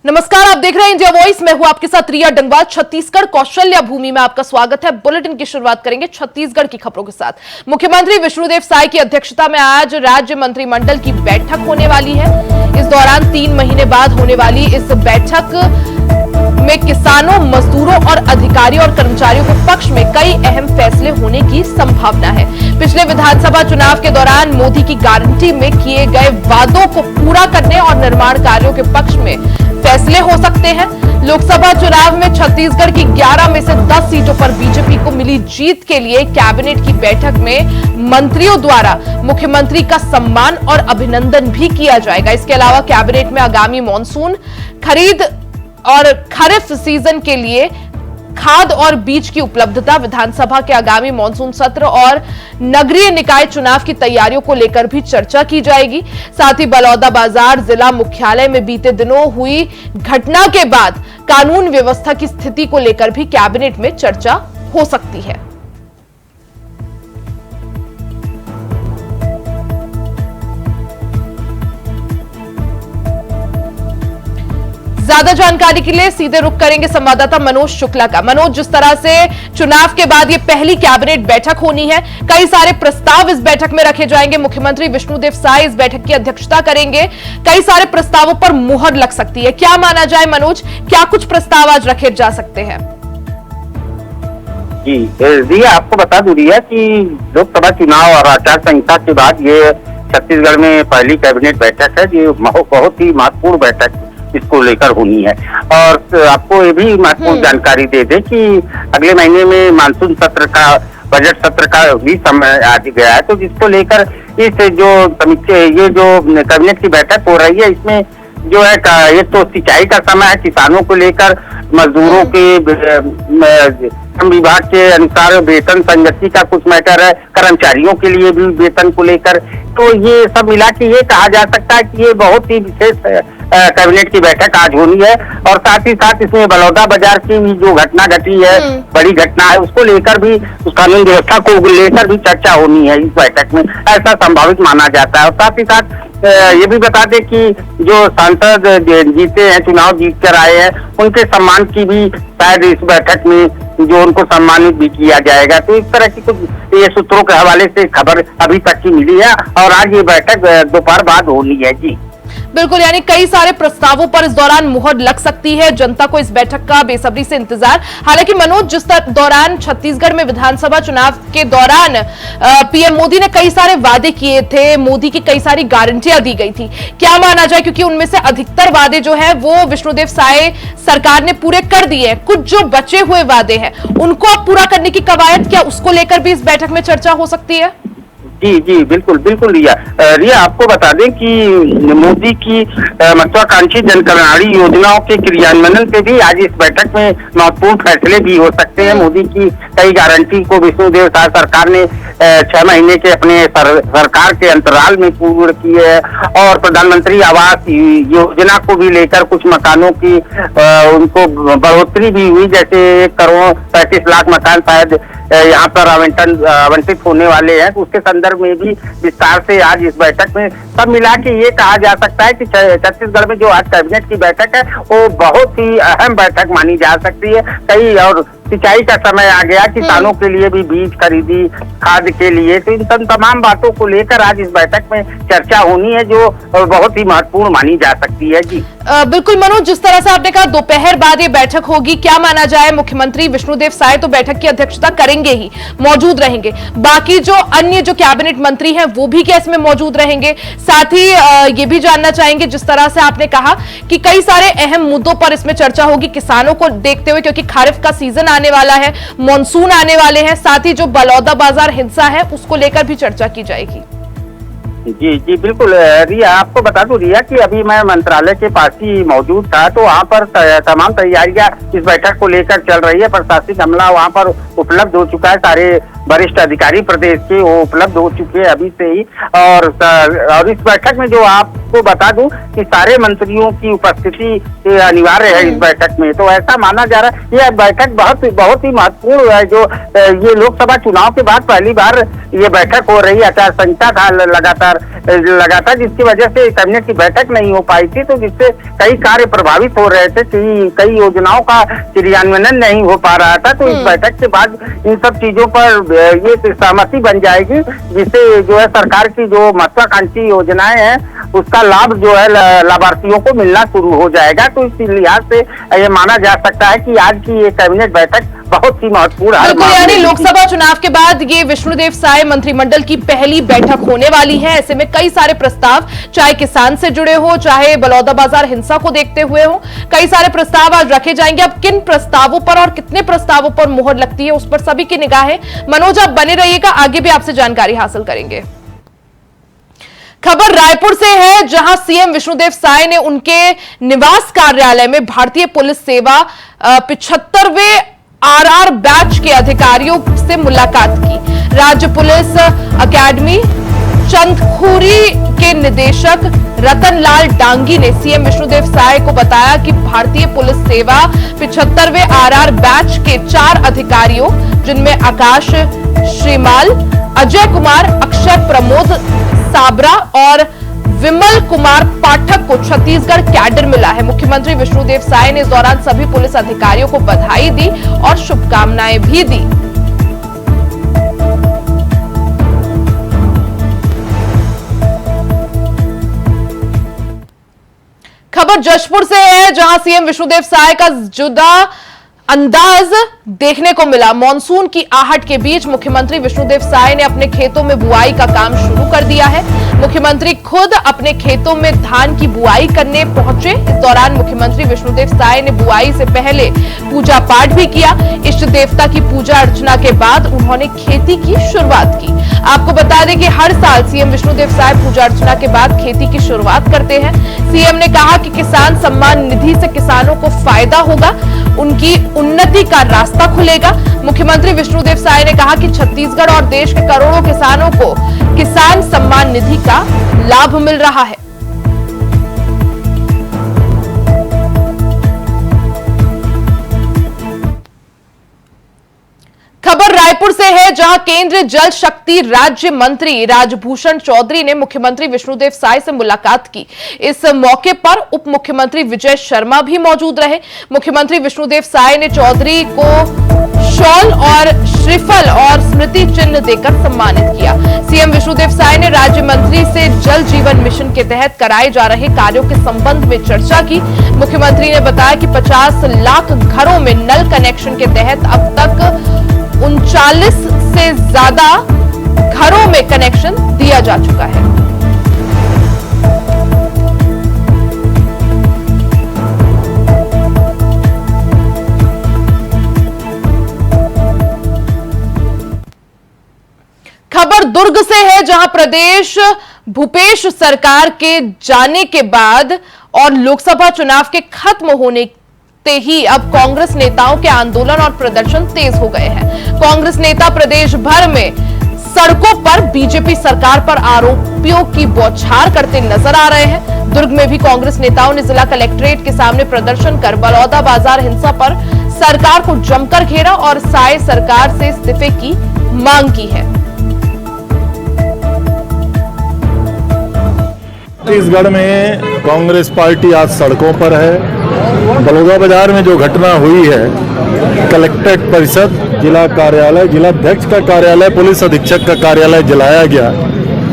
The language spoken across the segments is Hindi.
नमस्कार, आप देख रहे हैं इंडिया वॉइस। मैं हूं आपके साथ रिया डंगवाल। छत्तीसगढ़ कौशल्या भूमि में आपका स्वागत है। बुलेटिन की शुरुआत करेंगे छत्तीसगढ़ की खबरों के साथ। मुख्यमंत्री विष्णुदेव साय की अध्यक्षता में आज राज्य मंत्रिमंडल की बैठक होने वाली है। इस दौरान 3 महीने बाद होने वाली इस बैठक में किसानों, मजदूरों और अधिकारियों और कर्मचारियों के पक्ष में कई अहम फैसले होने की संभावना है। पिछले विधानसभा चुनाव के दौरान मोदी की गारंटी में किए गए वादों को पूरा करने और निर्माण कार्यों के पक्ष में फैसले हो सकते हैं। लोकसभा चुनाव में छत्तीसगढ़ की 11 में से 10 सीटों पर बीजेपी को मिली जीत के लिए कैबिनेट की बैठक में मंत्रियों द्वारा मुख्यमंत्री का सम्मान और अभिनंदन भी किया जाएगा। इसके अलावा कैबिनेट में आगामी मॉनसून खरीद और खरीफ सीजन के लिए खाद और बीज की उपलब्धता, विधानसभा के आगामी मॉनसून सत्र और नगरीय निकाय चुनाव की तैयारियों को लेकर भी चर्चा की जाएगी। साथ ही बलौदाबाजार जिला मुख्यालय में बीते दिनों हुई घटना के बाद कानून व्यवस्था की स्थिति को लेकर भी कैबिनेट में चर्चा हो सकती है। ज्यादा जानकारी के लिए सीधे रुख करेंगे संवाददाता मनोज शुक्ला का। मनोज, जिस तरह से चुनाव के बाद ये पहली कैबिनेट बैठक होनी है, कई सारे प्रस्ताव इस बैठक में रखे जाएंगे। मुख्यमंत्री विष्णुदेव साय इस बैठक की अध्यक्षता करेंगे। कई सारे प्रस्तावों पर मुहर लग सकती है। क्या माना जाए मनोज, क्या कुछ प्रस्ताव आज रखे जा सकते हैं? जी आपको बता दूं रिया कि लोकसभा चुनाव और आचार संहिता के बाद ये छत्तीसगढ़ में पहली कैबिनेट बैठक है। ये बहुत ही महत्वपूर्ण बैठक इसको लेकर होनी है। और आपको ये भी महत्वपूर्ण जानकारी दे दें कि अगले महीने में मानसून सत्र का, बजट सत्र का भी समय आ गया है, तो जिसको लेकर इस जो ये जो कैबिनेट की बैठक हो रही है, इसमें जो है एक तो सिंचाई का समय है, किसानों को लेकर, मजदूरों के विभाग के अनुसार वेतन संगति का कुछ मैटर है, कर्मचारियों के लिए भी वेतन को लेकर, तो ये सब मिला के ये कहा जा सकता है कि ये बहुत ही विशेष कैबिनेट की बैठक आज होनी है। और साथ ही साथ इसमें बलौदाबाजार की जो घटना घटी है, बड़ी घटना है, उसको लेकर भी, उस कानून व्यवस्था को लेकर भी चर्चा होनी है इस बैठक में, ऐसा संभावित माना जाता है। और साथ ही साथ ये भी बता दें कि जो सांसद जीते हैं, चुनाव जीत कर आए हैं, उनके सम्मान की भी शायद इस बैठक में जो उनको सम्मानित भी किया जाएगा। तो इस तरह की कुछ ये सूत्रों के हवाले से खबर अभी तक की मिली है और आज ये बैठक दोपहर बाद होनी है। जी बिल्कुल, यानी कई सारे प्रस्तावों पर इस दौरान मुहर लग सकती है। जनता को इस बैठक का बेसब्री से इंतजार। हालांकि मनोज, जिस दौरान छत्तीसगढ़ में विधानसभा चुनाव के दौरान पीएम मोदी ने कई सारे वादे किए थे, मोदी की कई सारी गारंटियां दी गई थी, क्या माना जाए? क्योंकि उनमें से अधिकतर वादे जो है वो विष्णुदेव साय सरकार ने पूरे कर दिए हैं। कुछ जो बचे हुए वादे हैं उनको अब पूरा करने की कवायद, क्या उसको लेकर भी इस बैठक में चर्चा हो सकती है? जी बिल्कुल रिया आपको बता दें कि मोदी की महत्वाकांक्षी जन कल्याणकारी योजनाओं के क्रियान्वयन पे भी आज इस बैठक में महत्वपूर्ण फैसले भी हो सकते हैं। मोदी की कई गारंटी को विष्णुदेव साय सरकार ने 6 महीने के अपने सरकार के अंतराल में पूर्ण किए है। और प्रधानमंत्री आवास योजना को भी लेकर कुछ मकानों की उनको बढ़ोतरी भी हुई, जैसे 1,35,00,000 मकान शायद यहाँ पर आवंटित होने वाले हैं। उसके संदर्भ में भी विस्तार से आज इस बैठक में सब मिला के ये कहा जा सकता है कि छत्तीसगढ़ में जो आज कैबिनेट की बैठक है वो बहुत ही अहम बैठक मानी जा सकती है। कई और सिंचाई का समय आ गया, किसानों के लिए भी बीज खरीदी, खाद के लिए, तो इन तमाम बातों को लेकर आज इस बैठक में चर्चा होनी है जो बहुत ही महत्वपूर्ण मानी जा सकती है। जी बिल्कुल मनोज, जिस तरह से आपने कहा दोपहर बाद ये बैठक होगी, क्या माना जाए? मुख्यमंत्री विष्णुदेव साय तो बैठक की अध्यक्षता करेंगे ही, मौजूद रहेंगे। बाकी जो अन्य जो कैबिनेट मंत्री हैं वो भी क्या इसमें मौजूद रहेंगे? साथ ही ये भी जानना चाहेंगे, जिस तरह से आपने कहा कि कई सारे अहम मुद्दों पर इसमें चर्चा होगी किसानों को देखते हुए, क्योंकि खरीफ का सीजन आने वाला है, मॉनसून आने वाले हैं। साथ ही जो बलौदाबाजार हिंसा है उसको लेकर भी चर्चा की जाएगी। जी बिल्कुल रिया, आपको बता दूं रिया कि अभी मैं मंत्रालय के पास ही मौजूद था, तो वहाँ पर तमाम तैयारियां इस बैठक को लेकर चल रही है। प्रशासनिक अमला वहाँ पर उपलब्ध हो चुका है, सारे वरिष्ठ अधिकारी प्रदेश के वो उपलब्ध हो चुके हैं अभी से ही। और इस बैठक में जो आपको बता दूं कि सारे मंत्रियों की उपस्थिति अनिवार्य है इस बैठक में। तो ऐसा माना जा रहा है यह बैठक बहुत ही महत्वपूर्ण है। जो ये लोकसभा चुनाव के बाद पहली बार ये बैठक हो रही है। आचार संहिता था लगातार जिसकी वजह से कैबिनेट की बैठक नहीं हो पाई थी, तो जिससे कई कार्य प्रभावित हो रहे थे, कई योजनाओं का क्रियान्वयन नहीं हो पा रहा था। तो इस बैठक के बाद इन सब चीजों पर ये सहमति बन जाएगी, जिससे जो है सरकार की जो महत्वाकांक्षी योजनाएं हैं उसका लाभ जो है लाभार्थियों को मिलना शुरू हो जाएगा। तो इस लिहाज से ये माना जा सकता है कि आज की ये कैबिनेट बैठक बहुत ही महत्वपूर्ण है। बिल्कुल, यानी लोकसभा चुनाव के बाद ये विष्णुदेव साय मंत्रिमंडल की पहली बैठक होने वाली है। ऐसे में कई सारे प्रस्ताव, चाहे किसान से जुड़े हो, चाहे बलौदाबाजार हिंसा को देखते हुए हो, कई सारे प्रस्ताव आज रखे जाएंगे। अब किन प्रस्तावों पर और कितने प्रस्तावों पर मुहर लगती है उस पर सभी की निगाह है। मनोज, आप बने रहिएगा, आगे भी आपसे जानकारी हासिल करेंगे। खबर रायपुर से है, जहां सीएम विष्णुदेव साय ने उनके निवास कार्यालय में भारतीय पुलिस सेवा 75वें आरआर बैच के अधिकारियों से मुलाकात की। राज्य पुलिस अकेडमी चंदखुरी के निदेशक रतनलाल डांगी ने सीएम विष्णुदेव साय को बताया कि भारतीय पुलिस सेवा 75वें आरआर बैच के 4 अधिकारियों, जिनमें आकाश श्रीमाल, अजय कुमार, अक्षर प्रमोद साबरा और विमल कुमार पाठक को छत्तीसगढ़ कैडर मिला है। मुख्यमंत्री विष्णुदेव साय ने इस दौरान सभी पुलिस अधिकारियों को बधाई दी और शुभकामनाएं भी दी। खबर जशपुर से है, जहां सीएम विष्णुदेव साय का जुदा अंदाज देखने को मिला। मॉनसून की आहट के बीच मुख्यमंत्री विष्णुदेव साय ने अपने खेतों में बुआई का काम शुरू कर दिया है। मुख्यमंत्री खुद अपने खेतों में धान की बुआई करने पहुंचे। इस दौरान मुख्यमंत्री विष्णुदेव साय ने बुआई से पहले पूजा पाठ भी किया। इष्ट देवता की पूजा अर्चना के बाद उन्होंने खेती की शुरुआत की। आपको बता दें कि हर साल सीएम विष्णुदेव साय पूजा अर्चना के बाद खेती की शुरुआत करते हैं। सीएम ने कहा कि किसान सम्मान निधि से किसानों को फायदा होगा, उनकी उन्नति का रास्ता खुलेगा। मुख्यमंत्री विष्णुदेव साय ने कहा कि छत्तीसगढ़ और देश के करोड़ों किसानों को किसान सम्मान निधि का लाभ मिल रहा है। खबर रायपुर से है, जहां केंद्रीय जल शक्ति राज्य मंत्री राजभूषण चौधरी ने मुख्यमंत्री विष्णुदेव साय से मुलाकात की। इस मौके पर उप मुख्यमंत्री विजय शर्मा भी मौजूद रहे। मुख्यमंत्री विष्णुदेव साय ने चौधरी को शॉल और श्रीफल और स्मृति चिन्ह देकर सम्मानित किया। सीएम विष्णुदेव साय ने राज्य मंत्री से जल जीवन मिशन के तहत कराए जा रहे कार्यों के संबंध में चर्चा की। मुख्यमंत्री ने बताया कि 50 लाख घरों में नल कनेक्शन के तहत अब तक 39 से ज्यादा घरों में कनेक्शन दिया जा चुका है। खबर दुर्ग से है, जहां प्रदेश भूपेश सरकार के जाने के बाद और लोकसभा चुनाव के खत्म होने ही अब कांग्रेस नेताओं के आंदोलन और प्रदर्शन तेज हो गए हैं। कांग्रेस नेता प्रदेश भर में सड़कों पर बीजेपी सरकार पर आरोपियों की बौछार करते नजर आ रहे हैं। दुर्ग में भी कांग्रेस नेताओं ने जिला कलेक्ट्रेट के सामने प्रदर्शन कर बलौदाबाजार हिंसा पर सरकार को जमकर घेरा और साय सरकार से इस्तीफे की मांग की है। छत्तीसगढ़ में कांग्रेस पार्टी आज सड़कों पर है। बलौदाबाजार में जो घटना हुई है, कलेक्ट्रेट परिषद, जिला कार्यालय, जिलाध्यक्ष का कार्यालय, पुलिस अधीक्षक का कार्यालय जलाया गया।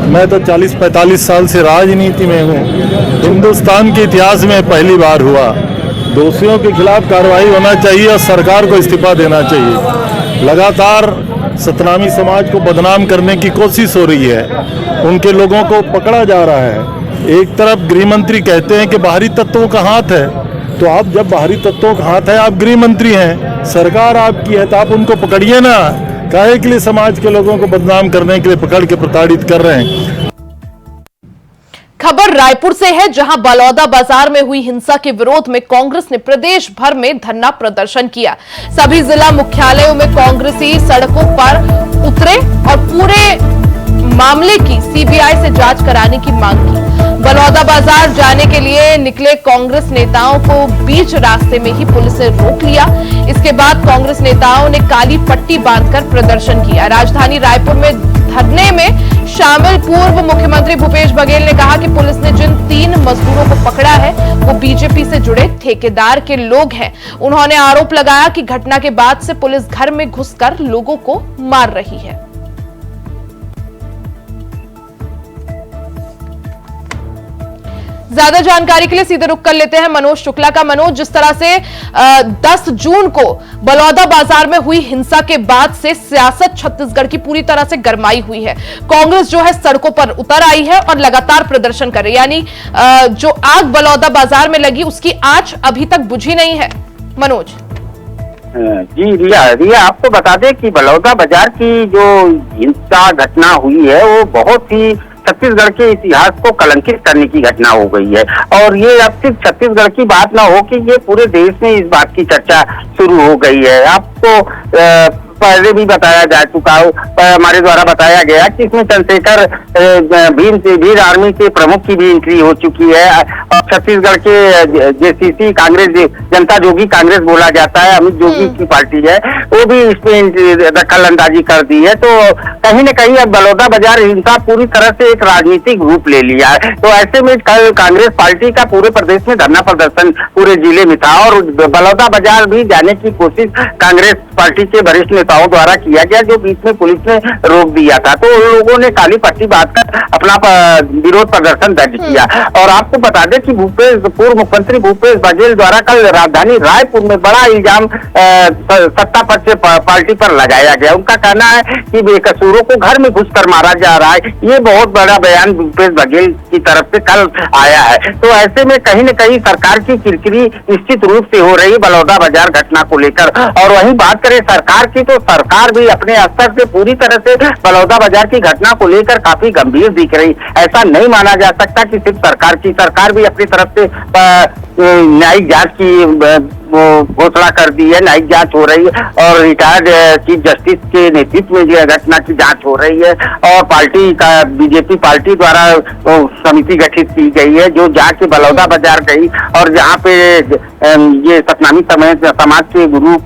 मैं तो 40-45 साल से राजनीति में हूँ। हिंदुस्तान के इतिहास में पहली बार हुआ। दोषियों के खिलाफ कार्रवाई होना चाहिए और सरकार को इस्तीफा देना चाहिए। लगातार सतनामी समाज को बदनाम करने की कोशिश हो रही है, उनके लोगों को पकड़ा जा रहा है। एक तरफ गृह मंत्री कहते हैं कि बाहरी तत्वों का हाथ है, तो आप जब बाहरी तत्वों का हाथ है, आप गृह मंत्री हैं, सरकार आपकी है, तो आप उनको पकड़िए ना। काहे के लिए समाज के लोगों को बदनाम करने के लिए पकड़ के प्रताड़ित कर रहे हैं। खबर रायपुर से है, जहां बलौदा बाजार में हुई हिंसा के विरोध में कांग्रेस ने प्रदेश भर में धरना प्रदर्शन किया। सभी जिला मुख्यालयों में कांग्रेसी सड़कों पर उतरे और पूरे मामले की सीबीआई से जांच कराने की मांग की। बलौदा बाजार जाने के लिए निकले कांग्रेस नेताओं को बीच रास्ते में ही पुलिस ने रोक लिया। इसके बाद कांग्रेस नेताओं ने काली पट्टी बांधकर प्रदर्शन किया। राजधानी रायपुर में धरने में शामिल पूर्व मुख्यमंत्री भूपेश बघेल ने कहा कि पुलिस ने जिन 3 मजदूरों को पकड़ा है वो बीजेपी से जुड़े ठेकेदार के लोग हैं। उन्होंने आरोप लगाया कि घटना के बाद से पुलिस घर में घुसकर लोगों को मार रही है। ज्यादा जानकारी के लिए सीधे रुख कर लेते हैं मनोज शुक्ला का। मनोज, जिस तरह से 10 जून को बलौदा बाजार में हुई हिंसा के बाद से सियासत छत्तीसगढ़ की पूरी तरह से गरमाई हुई है। कांग्रेस जो है सड़कों पर उतर आई है और लगातार प्रदर्शन कर रही है, यानी जो आग बलौदा बाजार में लगी उसकी आंच अभी तक बुझी नहीं है। मनोज जी रिया आपको बता दें कि बलौदा बाजार की जो हिंसा घटना हुई है वो बहुत ही छत्तीसगढ़ के इतिहास को कलंकित करने की घटना हो गई है। और ये अब सिर्फ छत्तीसगढ़ की बात ना हो कि ये पूरे देश में इस बात की चर्चा शुरू हो गई है। आपको पहले भी बताया जा चुका हो, हमारे द्वारा बताया गया कि इसमें चंद्रशेखर भीम आर्मी के प्रमुख की भी एंट्री हो चुकी है। और छत्तीसगढ़ के जेसीसी कांग्रेस जनता जोगी कांग्रेस बोला जाता है, अमित जोगी की पार्टी है, वो भी इसमें दखल अंदाजी कर दी है। तो कहीं न कहीं अब बलौदा बाजार हिंसा पूरी तरह से एक राजनीतिक रूप ले लिया है। तो ऐसे में कल कांग्रेस पार्टी का पूरे प्रदेश में धरना प्रदर्शन पूरे जिले में था और बलौदा बाजार भी जाने की कोशिश कांग्रेस पार्टी के वरिष्ठ नेताओं द्वारा किया गया, जो बीच में पुलिस ने रोक दिया था। तो उन लोगों ने काली पट्टी बांधकर अपना विरोध प्रदर्शन दर्ज किया। और आपको बता दें कि पूर्व मुख्यमंत्री भूपेश बघेल द्वारा कल राजधानी रायपुर में बड़ा इल्जाम सत्ता पक्ष से पार्टी पर लगाया गया। उनका कहना है कि बेकसूरों को घर में घुसकर मारा जा रहा है। ये बहुत बड़ा बयान भूपेश बघेल की तरफ से कल आया है। तो ऐसे में कहीं न कहीं सरकार की किरकिरी निश्चित रूप से हो रही है बलौदा बाजार घटना को लेकर। और वहीं बात करें सरकार की, तो सरकार भी अपने स्तर से पूरी तरह से बलौदा बाजार की घटना को लेकर काफी गंभीर दिख रही। ऐसा नहीं माना जा सकता कि सिर्फ सरकार भी अपनी तरफ से न्यायिक जांच की घोषणा कर दी है। न्यायिक जांच हो रही है और रिटायर्ड चीफ जस्टिस के नेतृत्व में जो घटना की जांच हो रही है। और पार्टी का बीजेपी पार्टी द्वारा समिति गठित की गई है जो जाके बलौदा बाजार गई और जहाँ पे ये सतनामी समाज के गुरु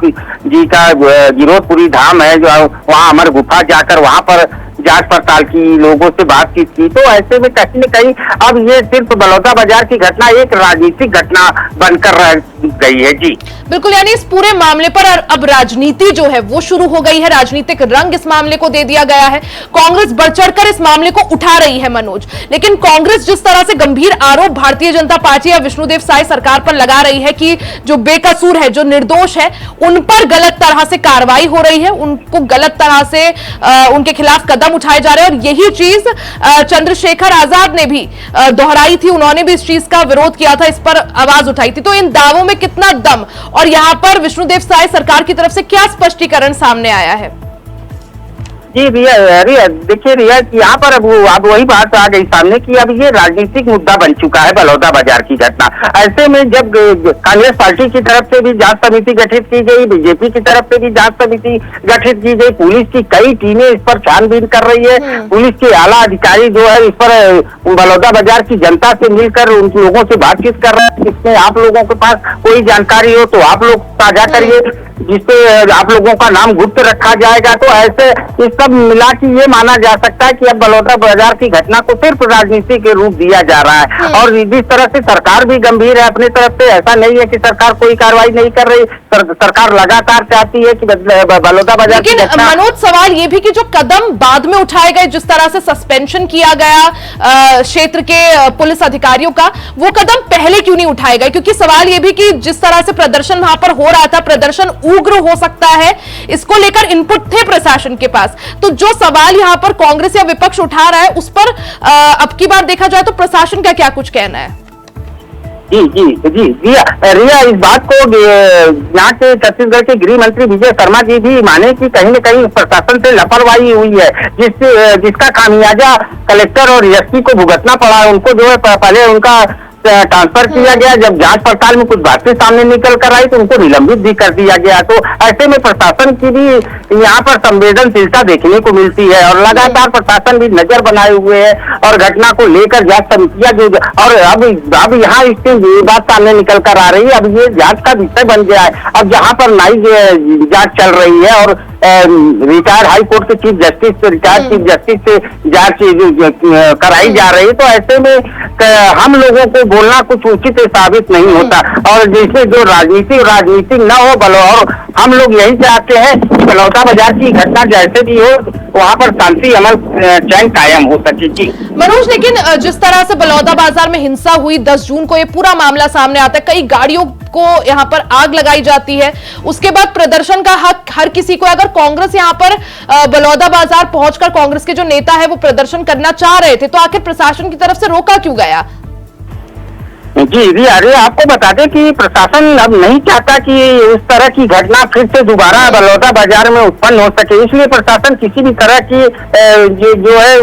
जी का गिरोधपुरी धाम है, जो वहाँ अमर गुफा जाकर वहाँ पर जांच पड़ताल की, लोगों से बातचीत की। तो ऐसे में कहीं न कहीं अब ये सिर्फ बलौदा बाजार की घटना एक राजनीतिक घटना बनकर रह गई है। जी बिल्कुल, यानी इस पूरे मामले पर अब राजनीति जो है वो शुरू हो गई है, राजनीतिक रंग इस मामले को दे दिया गया है। कांग्रेस बढ़ चढ़कर इस मामले को उठा रही है मनोज, लेकिन कांग्रेस जिस तरह से गंभीर आरोप भारतीय जनता पार्टी या विष्णुदेव साय सरकार पर लगा रही है कि जो बेकसूर है, जो निर्दोष है, उन पर गलत तरह से कार्रवाई हो रही है, उनको गलत तरह से उनके खिलाफ कदम उठाए जा रहे हैं। और यही चीज चंद्रशेखर आजाद ने भी दोहराई थी, उन्होंने भी इस चीज का विरोध किया था, इस पर आवाज उठाई थी। तो इन दावों में कितना दम, और यहां पर विष्णुदेव साय सरकार की तरफ से क्या स्पष्टीकरण सामने आया है? जी रिया देखिए रिया कि यहाँ पर अब वही बात आ गई सामने कि अब ये राजनीतिक मुद्दा बन चुका है बलौदा बाजार की घटना। ऐसे में जब कांग्रेस पार्टी की तरफ से भी जांच समिति गठित की गई, बीजेपी की तरफ से भी जांच समिति गठित की गई, पुलिस की कई टीमें इस पर छानबीन कर रही है, पुलिस के आला अधिकारी जो है इस पर बलौदा बाजार की जनता से मिलकर उन लोगों से बातचीत कर रहे हैं। इसमें आप लोगों के पास कोई जानकारी हो तो आप लोग साझा करिए, जिससे आप लोगों का नाम गुप्त रखा जाएगा। तो ऐसे इस सब मिला के ये माना जा सकता है कि अब बलौदा बाजार की घटना को सिर्फ राजनीति के रूप दिया जा रहा है। और जिस तरह से सरकार भी गंभीर है अपनी तरफ से, ऐसा नहीं है कि सरकार कोई कार्रवाई नहीं कर रही, सरकार लगातार चाहती है कि बलौदा बाजार की घटना। मनोज, सवाल ये भी कि जो कदम बाद में उठाए गए, जिस तरह से सस्पेंशन किया गया क्षेत्र के पुलिस अधिकारियों का, वो कदम पहले क्यों नहीं उठाए गए? क्योंकि सवाल ये भी कि जिस तरह से प्रदर्शन वहां पर हो रहा था, प्रदर्शन उग्र हो सकता है, इसको लेकर इनपुट थे प्रशासन के पास। तो जो सवाल यहां पर कांग्रेस या विपक्ष उठा रहा है उस पर अब की बार देखा जाए तो प्रशासन का क्या कुछ कहना है? जी जी जी जी रिया, इस बात को यहाँ के छत्तीसगढ़ के गृह मंत्री विजय शर्मा जी भी माने कि कहीं न कहीं प्रशासन से लापरवाही हुई है, जिसका खामियाजा कलेक्टर और एसपी को भुगतना पड़ा है। उनको जो है पहले उनका ट्रांसफर किया गया, जब जांच पड़ताल में कुछ बातें सामने निकल कर आई तो उनको निलंबित भी कर दिया गया। तो ऐसे में प्रशासन की भी यहाँ पर संवेदनशीलता देखने को मिलती है और लगातार प्रशासन भी नजर बनाए हुए है और घटना को लेकर जांच समितियां जो और अब यहाँ इससे ये बात सामने निकल कर आ रही है, अब ये जांच का विषय बन गया है। अब जहाँ पर न्यायिक जांच चल रही है और रिटायर्ड हाई कोर्ट के chief justice retired chief justice से जांच कराई जा रही है, तो ऐसे में हम लोगों को बोलना कुछ उचित साबित नहीं होता। और जैसे जो राजनीतिक न हो बलो, और हम लोग यही चाहते हैं कि बलौदा बाजार की घटना जैसे भी हो वहाँ पर शांति अमल चैन कायम हो सके। जी मनोज, लेकिन जिस तरह से बलौदा बाजार में हिंसा हुई 10 जून को, ये पूरा मामला सामने आता है, कई गाड़ियों को यहाँ पर आग लगाई जाती है, उसके बाद प्रदर्शन का हक हर किसी को। अगर कांग्रेस यहाँ पर बलौदा बाजार पहुंचकर कांग्रेस के जो नेता है वो प्रदर्शन करना चाह रहे थे, तो आखिर प्रशासन की तरफ से रोका क्यों गया? जी जी, अरे आपको बता दें कि प्रशासन अब नहीं चाहता कि उस तरह की घटना फिर से दोबारा बलौदा बाजार में उत्पन्न हो सके, इसलिए प्रशासन किसी भी तरह की जो है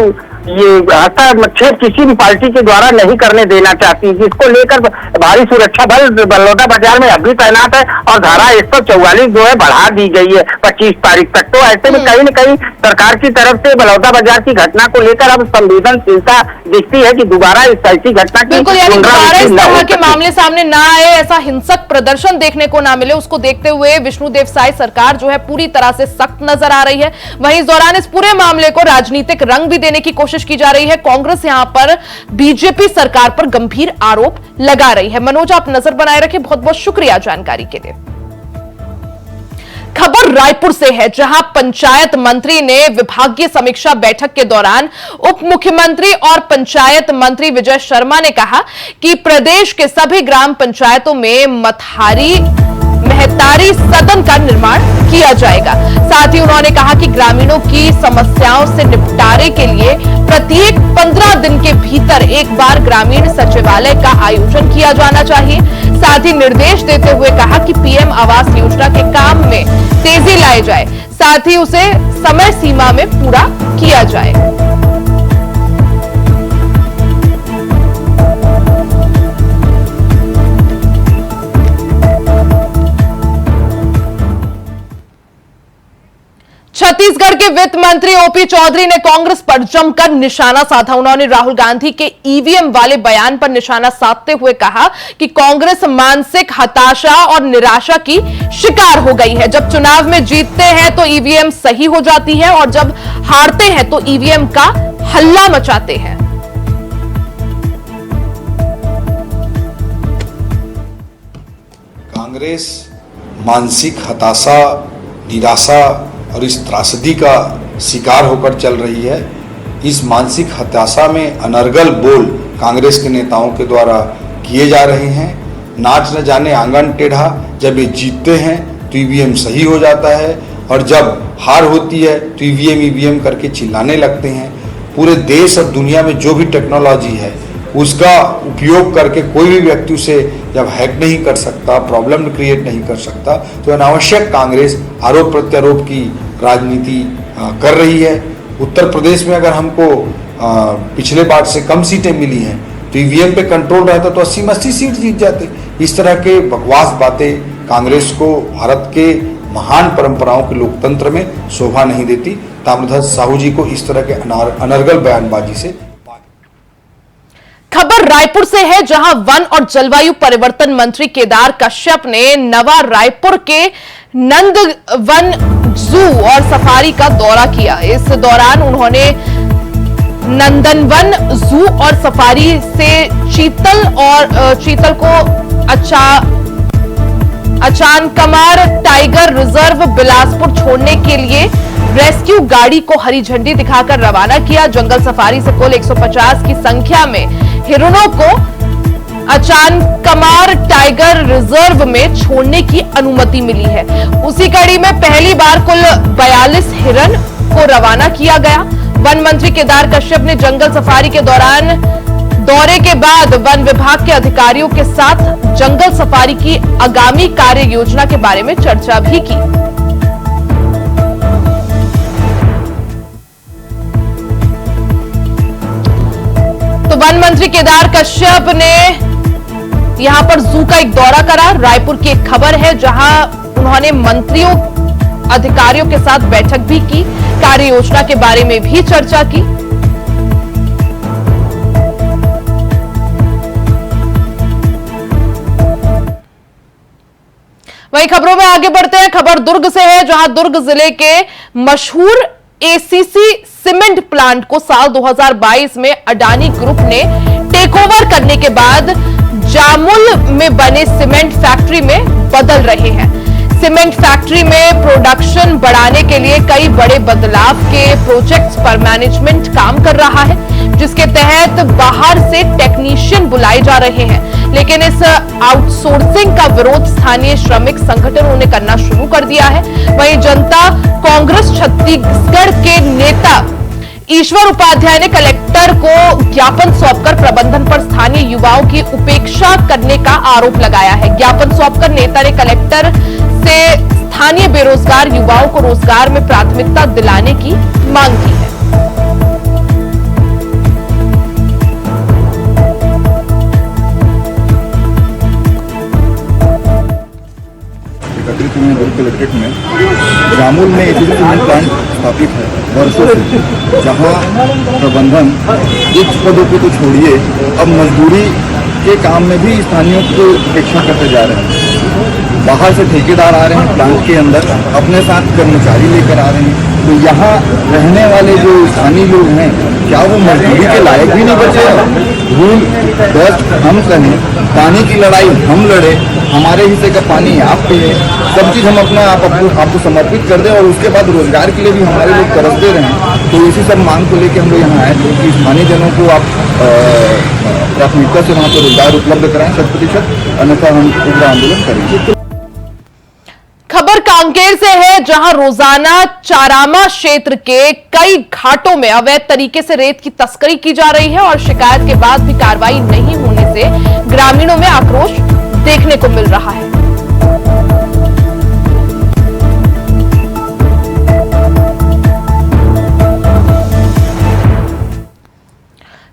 ये हस्तक्षेप किसी भी पार्टी के द्वारा नहीं करने देना चाहती, जिसको लेकर भारी सुरक्षा बल बलौदा बाजार में अभी तैनात है और धारा 144 जो है बढ़ा दी गई है 25 तारीख तक। तो ऐसे में कहीं न कहीं सरकार की तरफ से बलौदा बाजार की घटना को लेकर अब संवेदनशीलता दिखती है कि दोबारा ऐसी घटना की इस तरह के मामले सामने ना आए, ऐसा हिंसक प्रदर्शन देखने को ना मिले, उसको देखते हुए विष्णुदेव साय सरकार जो है पूरी तरह से सख्त नजर आ रही है। वहीं इस दौरान इस पूरे मामले को राजनीतिक रंग भी देने की कोशिश की जा रही है। कांग्रेस यहां पर बीजेपी सरकार पर गंभीर आरोप लगा रही है। मनोज, आप नजर बनाए रखें, बहुत बहुत शुक्रिया जानकारी के लिए। खबर रायपुर से है, जहां पंचायत मंत्री ने विभागीय समीक्षा बैठक के दौरान उप मुख्यमंत्री और पंचायत मंत्री विजय शर्मा ने कहा कि प्रदेश के सभी ग्राम पंचायतों में महतारी सदन का निर्माण किया जाएगा। साथ ही उन्होंने कहा कि ग्रामीणों की समस्याओं से निपटारे के लिए प्रत्येक 15 दिन के भीतर एक बार ग्रामीण सचिवालय का आयोजन किया जाना चाहिए। साथ ही निर्देश देते हुए कहा कि पीएम आवास योजना के काम में तेजी लाई जाए, साथ ही उसे समय सीमा में पूरा किया जाए। छत्तीसगढ़ के वित्त मंत्री ओपी चौधरी ने कांग्रेस पर जमकर निशाना साधा। उन्होंने राहुल गांधी के ईवीएम वाले बयान पर निशाना साधते हुए कहा कि कांग्रेस मानसिक हताशा और निराशा की शिकार हो गई है। जब चुनाव में जीतते हैं तो ईवीएम सही हो जाती है और जब हारते हैं तो ईवीएम का हल्ला मचाते हैं। कांग्रेस मानसिक हताशा, निराशा और इस त्रासदी का शिकार होकर चल रही है। इस मानसिक हताशा में अनर्गल बोल कांग्रेस के नेताओं के द्वारा किए जा रहे हैं। नाच न जाने आंगन टेढ़ा, जब ये जीतते हैं तो ईवीएम सही हो जाता है और जब हार होती है तो ईवीएम करके चिल्लाने लगते हैं। पूरे देश और दुनिया में जो भी टेक्नोलॉजी है उसका उपयोग करके कोई भी व्यक्ति उसे जब हैक नहीं कर सकता, प्रॉब्लम क्रिएट नहीं कर सकता, तो अनावश्यक कांग्रेस आरोप प्रत्यारोप की राजनीति कर रही है। उत्तर प्रदेश में अगर हमको पिछले बार से कम सीटें मिली हैं तो ईवीएम पे कंट्रोल रहता तो 80 सीट जीत जाते। इस तरह के बकवास बातें कांग्रेस को भारत के महान परंपराओं के लोकतंत्र में शोभा नहीं देती। ताम्रध्वज साहू जी को इस तरह के अनर्गल बयानबाजी से। खबर रायपुर से है, जहां वन और जलवायु परिवर्तन मंत्री केदार कश्यप ने नवा रायपुर के नंदवन जू और सफारी का दौरा किया। इस दौरान उन्होंने नंदनवन जू और सफारी से चीतल को अचानकमार टाइगर रिजर्व बिलासपुर छोड़ने के लिए रेस्क्यू गाड़ी को हरी झंडी दिखाकर रवाना किया। जंगल सफारी से कुल 150 की संख्या में हिरणों को अचानकमार टाइगर रिजर्व में छोड़ने की अनुमति मिली है। उसी कड़ी में पहली बार कुल 42 हिरण को रवाना किया गया। वन मंत्री केदार कश्यप ने जंगल सफारी के दौरान दौरे के बाद वन विभाग के अधिकारियों के साथ जंगल सफारी की आगामी कार्य योजना के बारे में चर्चा भी की। तो वन मंत्री केदार कश्यप ने यहां पर जू का एक दौरा करा। रायपुर की एक खबर है जहां उन्होंने मंत्रियों अधिकारियों के साथ बैठक भी की, कार्य योजना के बारे में भी चर्चा की। वहीं खबरों में आगे बढ़ते हैं। खबर दुर्ग से है जहां दुर्ग जिले के मशहूर एसीसी सीमेंट प्लांट को साल 2022 में अडानी ग्रुप ने टेकओवर करने के बाद जामुल में बने सीमेंट फैक्ट्री में बदल रहे हैं। सीमेंट फैक्ट्री में प्रोडक्शन बढ़ाने के लिए कई बड़े बदलाव के प्रोजेक्ट्स पर मैनेजमेंट काम कर रहा है, जिसके तहत बाहर से टेक्नीशियन बुलाए जा रहे हैं। लेकिन इस आउटसोर्सिंग का विरोध स्थानीय श्रमिक संगठनों ने करना शुरू कर दिया है। वहीं जनता कांग्रेस छत्तीसगढ़ के नेता ईश्वर उपाध्याय ने कलेक्टर को ज्ञापन सौंपकर प्रबंधन पर स्थानीय युवाओं की उपेक्षा करने का आरोप लगाया है। ज्ञापन सौंपकर नेता ने कलेक्टर से स्थानीय बेरोजगार युवाओं को रोजगार में प्राथमिकता दिलाने की मांग की है। एकत्रित हुए दुर्ग कलेक्ट्रेट में जामुल में एसीसी सीमेंट प्लांट स्थापित है वर्षों से, जहां प्रबंधन उच्च पदों को तो छोड़िए अब मजदूरी के काम में भी स्थानीयों को उपेक्षा करते जा रहे हैं। बाहर से ठेकेदार आ रहे हैं प्लांट के अंदर, अपने साथ कर्मचारी लेकर आ रहे हैं। तो यहाँ रहने वाले जो स्थानीय लोग हैं, क्या वो मजदूरी के लायक भी नहीं बचे हैं? धूल दस्त हम कहें, पानी की लड़ाई हम लड़े, हमारे हिस्से का पानी आप पिए, सब चीज़ हम अपना आपको समर्पित कर दें और उसके बाद रोजगार के लिए भी हमारे लोग तरसते रहें। तो इसी सब मांग को लेकर हम लोग यहाँ आए थे कि स्थानीय जनों को आप प्राथमिकता से वहाँ पर रोजगार उपलब्ध कराएं 100%, अन्यथा हम उग्र आंदोलन करेंगे। खबर कांकेर से है जहां रोजाना चारामा क्षेत्र के कई घाटों में अवैध तरीके से रेत की तस्करी की जा रही है और शिकायत के बाद भी कार्रवाई नहीं होने से ग्रामीणों में आक्रोश देखने को मिल रहा है।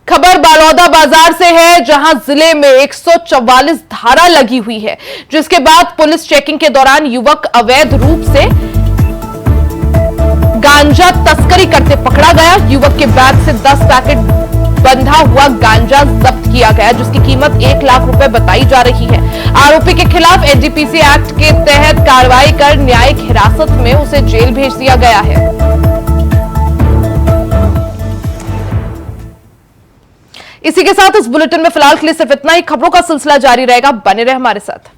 खबर बालौदा बाजार से है जहां जिले में 144 धारा लगी हुई है, जिसके बाद पुलिस चेकिंग के दौरान युवक अवैध रूप से गांजा तस्करी करते पकड़ा गया। युवक के बैग से 10 पैकेट बंधा हुआ गांजा जब्त किया गया, जिसकी कीमत 1 लाख रुपए बताई जा रही है। आरोपी के खिलाफ एनडीपीसी एक्ट के तहत कार्रवाई कर न्यायिक हिरासत में उसे जेल भेज दिया गया है। इसी के साथ इस बुलेटिन में फिलहाल के लिए सिर्फ इतना ही। खबरों का सिलसिला जारी रहेगा, बने रहे हमारे साथ।